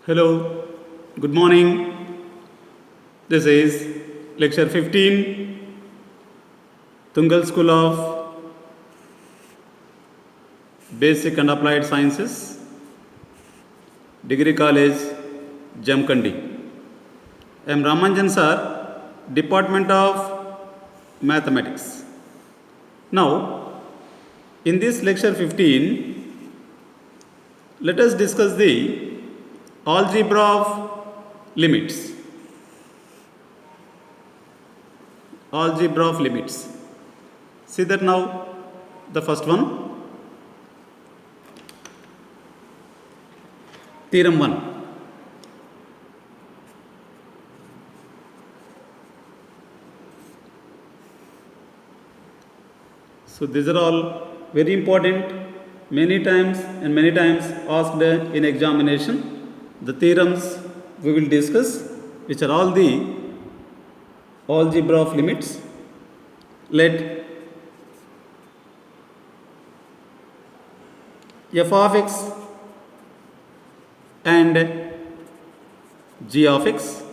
Hello, good morning. This is lecture 15, Tungal School of Basic and Applied Sciences, Degree College, Jamkandi. I am Ramanjan sir, Department of Mathematics. Now, in this lecture 15, let us discuss the algebra of limits. Algebra of limits. See that now, the first one. Theorem 1. So these are all very important, many times asked in examination. The theorems we will discuss, which are all the algebra of limits. Let f of x and g of x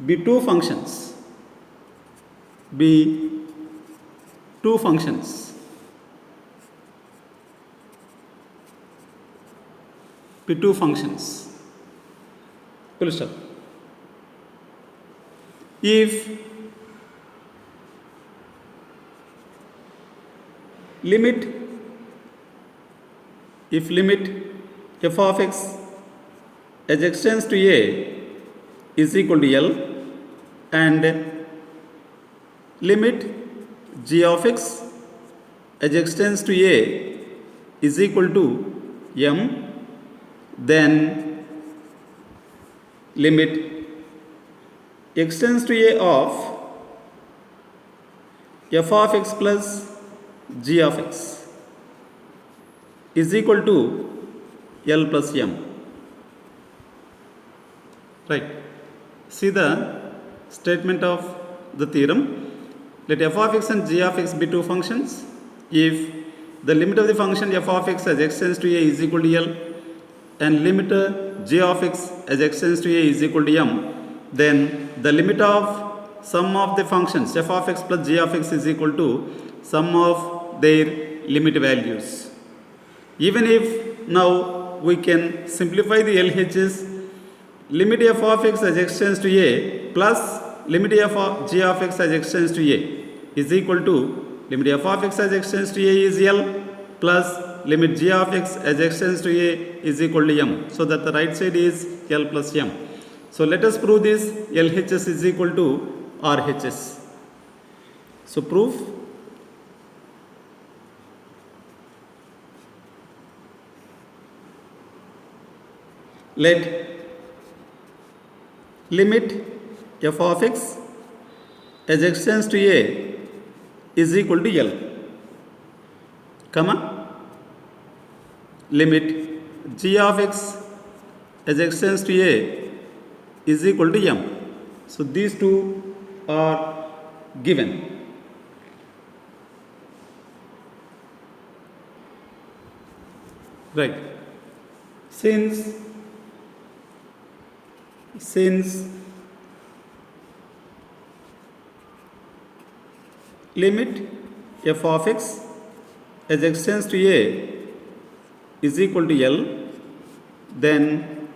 be two functions. Full stop. If limit f of x as extends to a is equal to L and limit g of x as extends to a is equal to m, then limit extends to a of f of x plus g of x is equal to L plus m. Right. See the statement of the theorem. Let f of x and g of x be two functions. If the limit of the function f of x as extends to a is equal to L and limit g of x as extends to a is equal to m, then the limit of sum of the functions f of x plus g of x is equal to sum of their limit values. Even if now we can simplify the LHS, limit f of x as extends to a plus limit f of g of x as extends to a is equal to limit f of x as extends to a is L plus limit g of x as extends to a is equal to m. So that the right side is L plus m. So let us prove this LHS is equal to RHS. So proof. Let limit f of x as extends to a is equal to L, comma, limit g of x as extends to a is equal to m. So these two are given. Right. Since limit f of x as extends to a is equal to L, then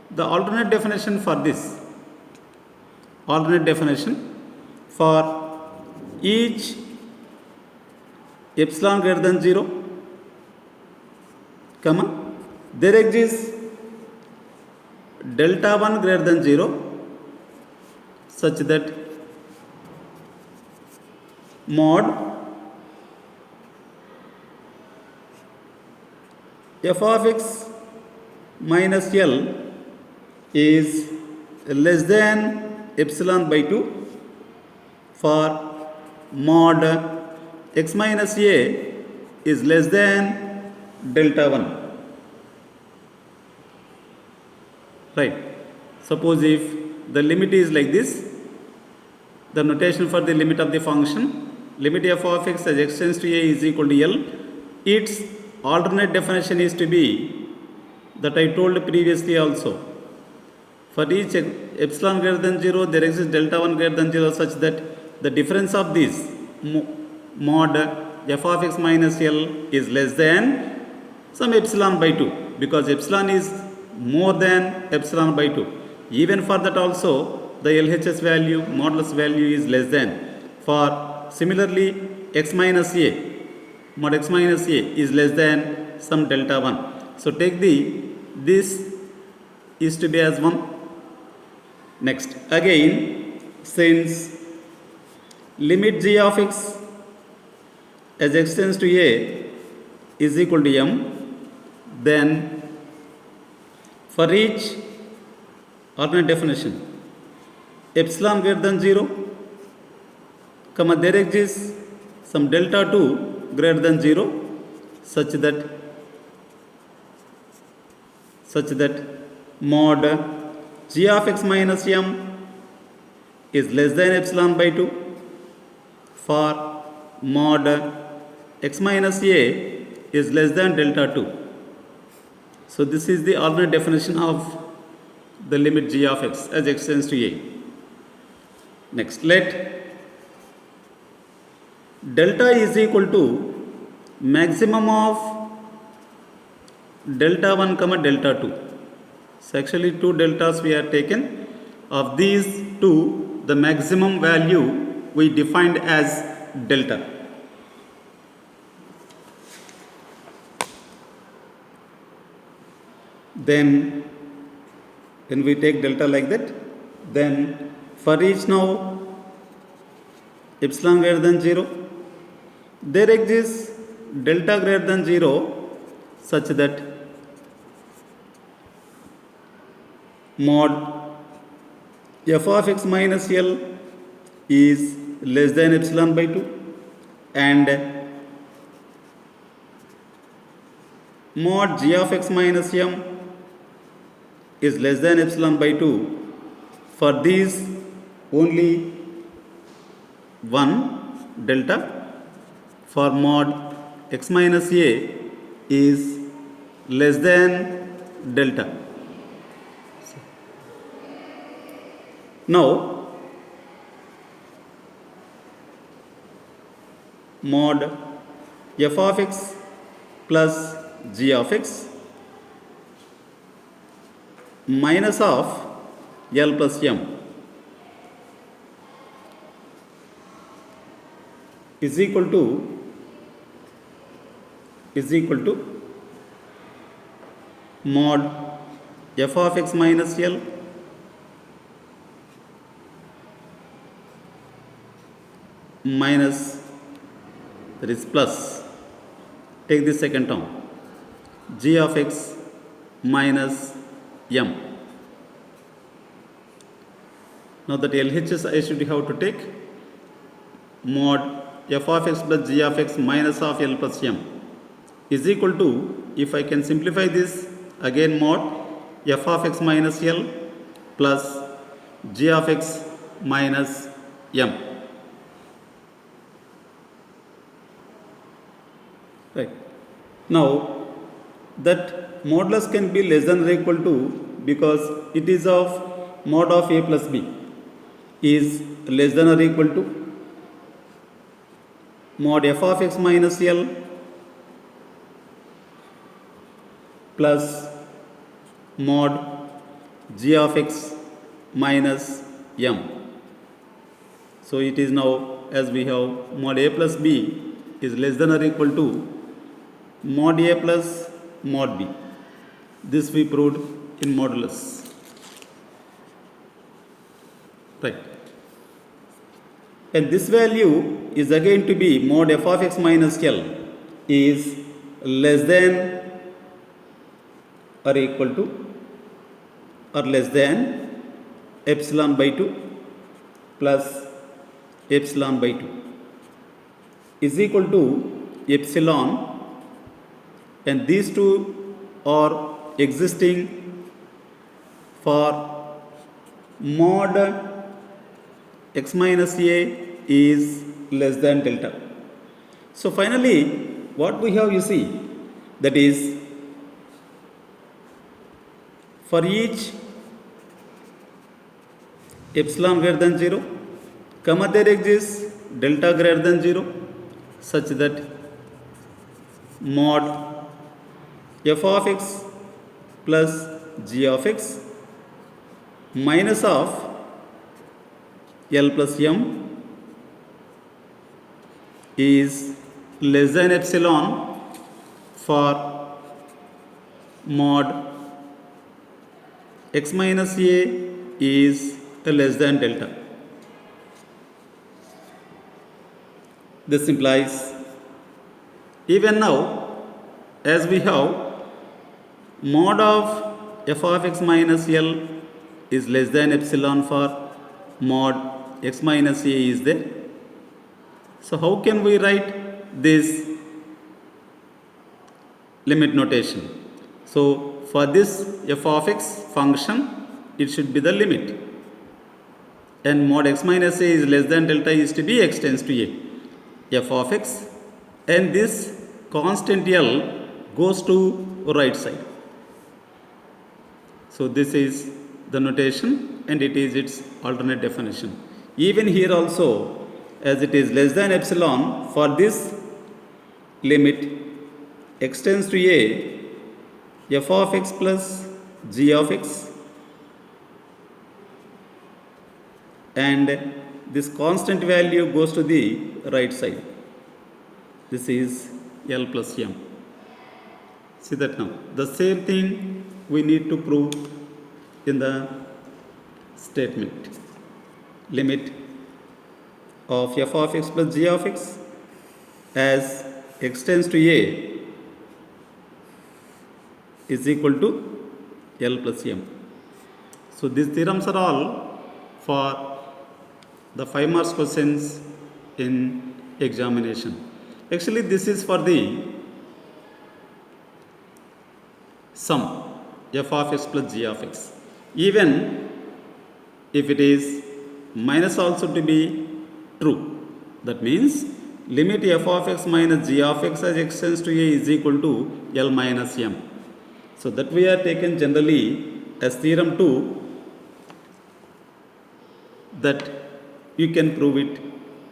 the alternate definition for each epsilon greater than 0, comma, there exists delta 1 greater than 0 such that mod f of x minus L is less than epsilon by 2 for mod x minus a is less than delta 1. Right. Suppose if the limit is like this, the notation for the limit of the function, limit f of x as extends to a is equal to L, its alternate definition is to be that I told previously also. For each epsilon greater than 0, there exists delta 1 greater than 0 such that the difference of these mod f of x minus L is less than some epsilon by 2, because epsilon is more than epsilon by 2. Even for that also, the LHS value, modulus value is less than. For similarly, x minus a, mod x minus a is less than some delta 1. So take this is to be as 1. Next, again, since limit g of x as x tends to a is equal to m, then for each alternate definition, epsilon greater than 0, comma, there exists some delta 2 greater than 0 such that mod g of x minus m is less than epsilon by 2. For mod x minus a is less than delta 2. So this is the alternate definition of the limit g of x as x tends to a. Next, let delta is equal to maximum of delta 1 comma delta 2. So actually 2 deltas we are taken. Of these 2, the maximum value we defined as delta. Then when we take delta like that, then for each now epsilon greater than 0, there exists delta greater than 0 such that mod f of x minus L is less than epsilon by 2, and mod g of x minus m is less than epsilon by 2. For these, only one delta. For mod x minus a is less than delta. Now, mod f of x plus g of x minus of L plus m is equal to mod f of x minus L minus, that is plus, take the second term, g of x minus m. Now that LHS I should have to take mod f of x plus g of x minus of L plus m is equal to, if I can simplify this, again mod f of x minus L plus g of x minus m. Right. Now that modulus can be less than or equal to, because it is of mod of a plus b is less than or equal to mod f of x minus L plus mod g of x minus m. So it is now, as we have mod a plus b is less than or equal to mod a plus mod b. This we proved in modulus. Right. And this value is again to be mod f of x minus L is less than or equal to or less than epsilon by 2 plus epsilon by 2 is equal to epsilon, and these two are existing for mod x minus a is less than delta. So finally, what we have, you see, that is For each epsilon greater than 0, comma there exists delta greater than 0, such that mod f of x plus g of x minus of L plus m is less than epsilon for mod x minus a is less than delta. This implies even now, as we have mod of f of x minus L is less than epsilon for mod x minus a is there. So how can we write this limit notation? So for this f of x function, it should be the limit, and mod x minus a is less than delta is to be x tends to a f of x, and this constant L goes to right side. So this is the notation, and it is its alternate definition. Even here also, as it is less than epsilon, for this limit x tends to a f of x plus g of x, and this constant value goes to the right side. This is L plus m. See that now. The same thing we need to prove in the statement. Limit of f of x plus g of x as x tends to a is equal to L plus m. So these theorems are all for the 5 marks questions in examination. Actually, this is for the sum f of x plus g of x. Even if it is minus also to be true, that means limit f of x minus g of x as x tends to a is equal to L minus m. So that we are taken generally as theorem 2, that you can prove it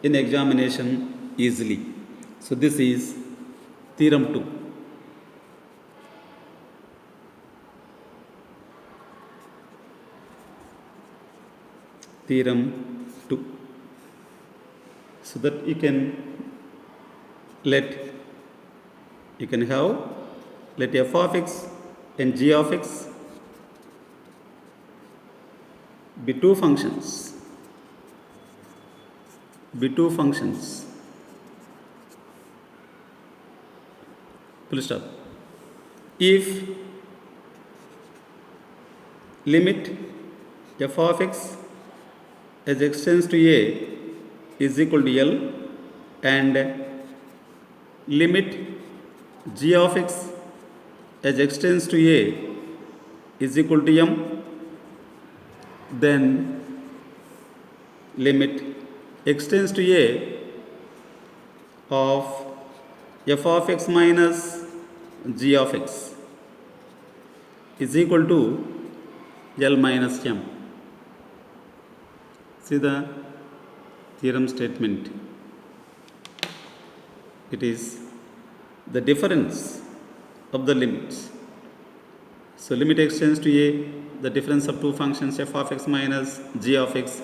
in examination easily. So this is theorem 2. Theorem 2. So that you can have let f of x and g of x be two functions. Full stop. If limit f of x as x tends to a is equal to L, and limit g of x as x tends to a is equal to m, then limit x tends to a of f of x minus g of x is equal to L minus m. See the theorem statement. It is the difference of the limits. So limit x tends to a, the difference of two functions f of x minus g of x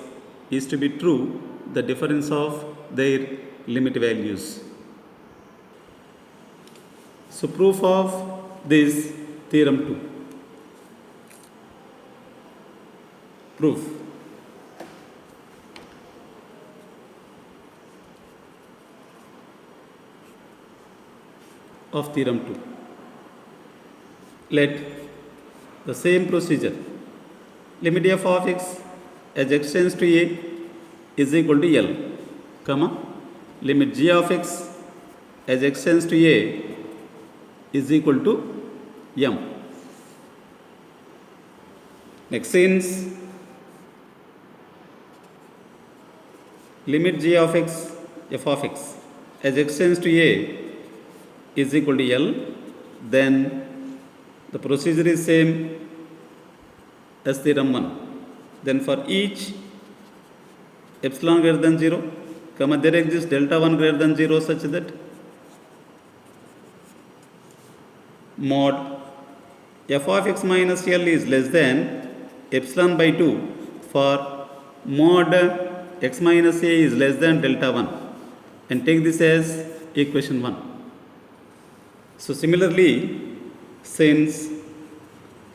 is to be true, the difference of their limit values. So proof of this theorem 2. Proof. Of theorem 2. Let the same procedure, limit f of x as x tends to a is equal to L, comma, limit g of x as x tends to a is equal to m. Next, since limit g of x f of x as x tends to a is equal to L, then the procedure is same. as theorem 1. Then for each epsilon greater than 0, comma, there exists delta 1 greater than 0 such that mod f of x minus L is less than epsilon by 2 for mod x minus A is less than delta 1, and take this as equation 1. So similarly, since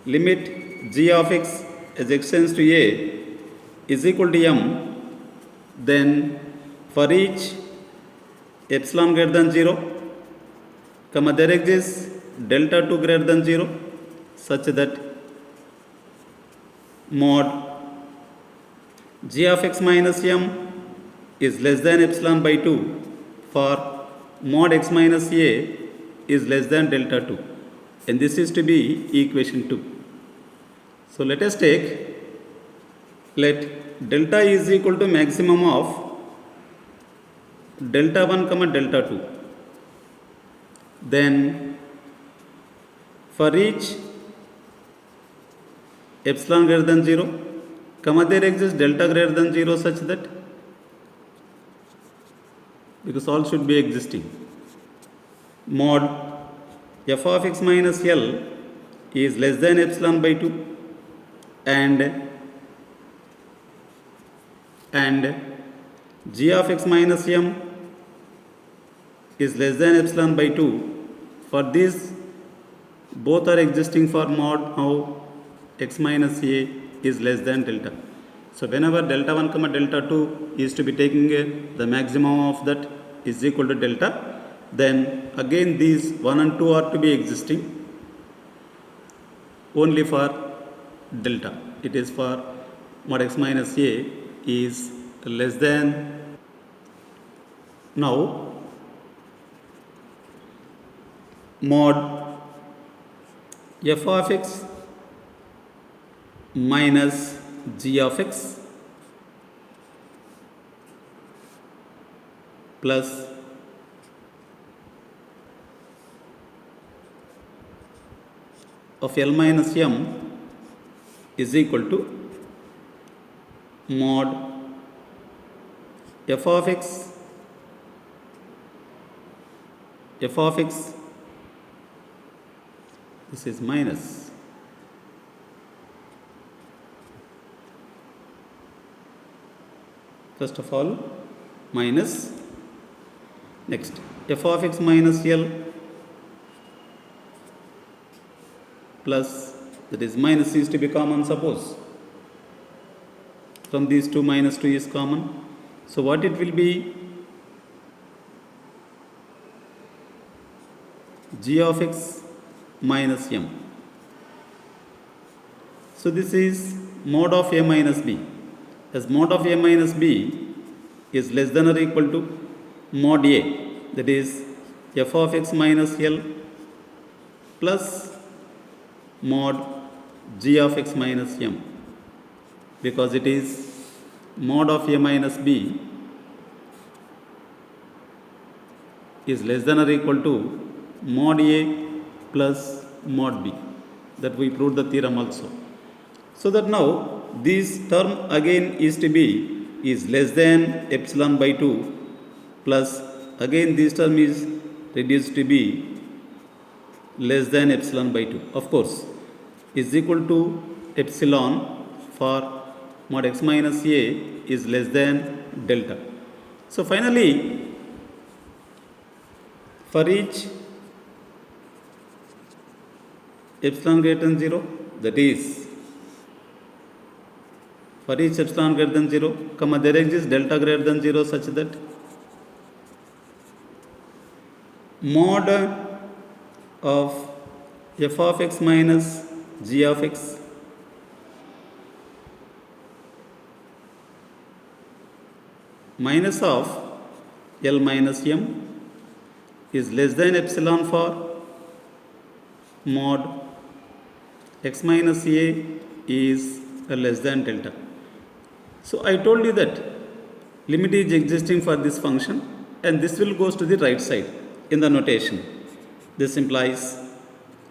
limit g of x as x tends to A is equal to m, then for each epsilon greater than 0, comma, there exists delta 2 greater than 0 such that mod g of x minus m is less than epsilon by 2 for mod x minus A is less than delta 2, and this is to be equation 2. So let us take, let delta is equal to maximum of delta 1 comma delta 2. Then for each epsilon greater than 0, comma, there exists delta greater than 0 such that, because all should be existing, mod f of x minus L is less than epsilon by 2 and g of x minus m is less than epsilon by 2. For this, both are existing for mod how x minus A is less than delta. So whenever delta 1 comma delta 2 is to be taking the maximum of that is equal to delta, then again these 1 and 2 are to be existing only for delta. It is for mod x minus A is less than. Now mod f of x minus g of x plus of L minus m is equal to mod f of x this is minus first of all minus, next f of x minus L plus, that is minus is to be common, suppose from these two minus 2 is common. So what it will be, g of x minus m. So this is mod of a minus b, as mod of a minus b is less than or equal to mod a, that is f of x minus L plus mod g of x minus m, because it is mod of a minus b is less than or equal to mod a plus mod b, that we proved the theorem also. So that now this term again is to be is less than epsilon by 2 plus again this term is reduced to be less than epsilon by 2, of course, is equal to epsilon for mod x minus a is less than delta. So finally, for each epsilon greater than 0, that is for each epsilon greater than 0, comma, there exists delta greater than 0 such that mod of f of x minus g of x minus of L minus m is less than epsilon for mod x minus a is less than delta. So I told you that limit is existing for this function, and this will goes to the right side in the notation. This implies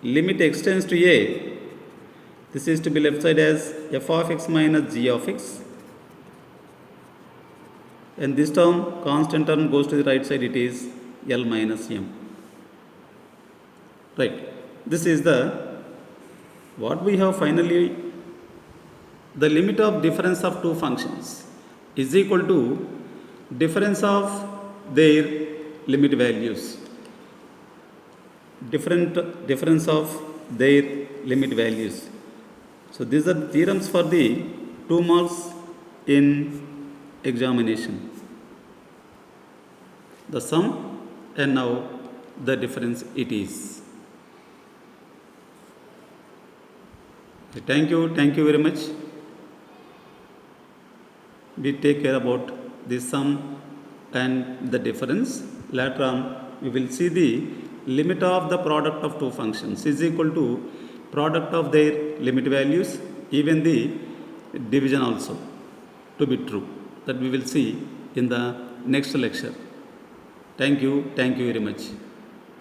limit x tends to a, This is to be left side as f of x minus g of x. And this term, constant term, goes to the right side, it is L minus M. Right. This is the, what we have finally, the limit of difference of two functions is equal to difference of their limit values. Difference of their limit values. So these are the theorems for the 2 marks in examination. The sum and now the difference it is. Thank you very much. We take care about the sum and the difference. Later on we will see the limit of the product of two functions is equal to product of their limit values, even the division also to be true. That we will see in the next lecture. Thank you very much.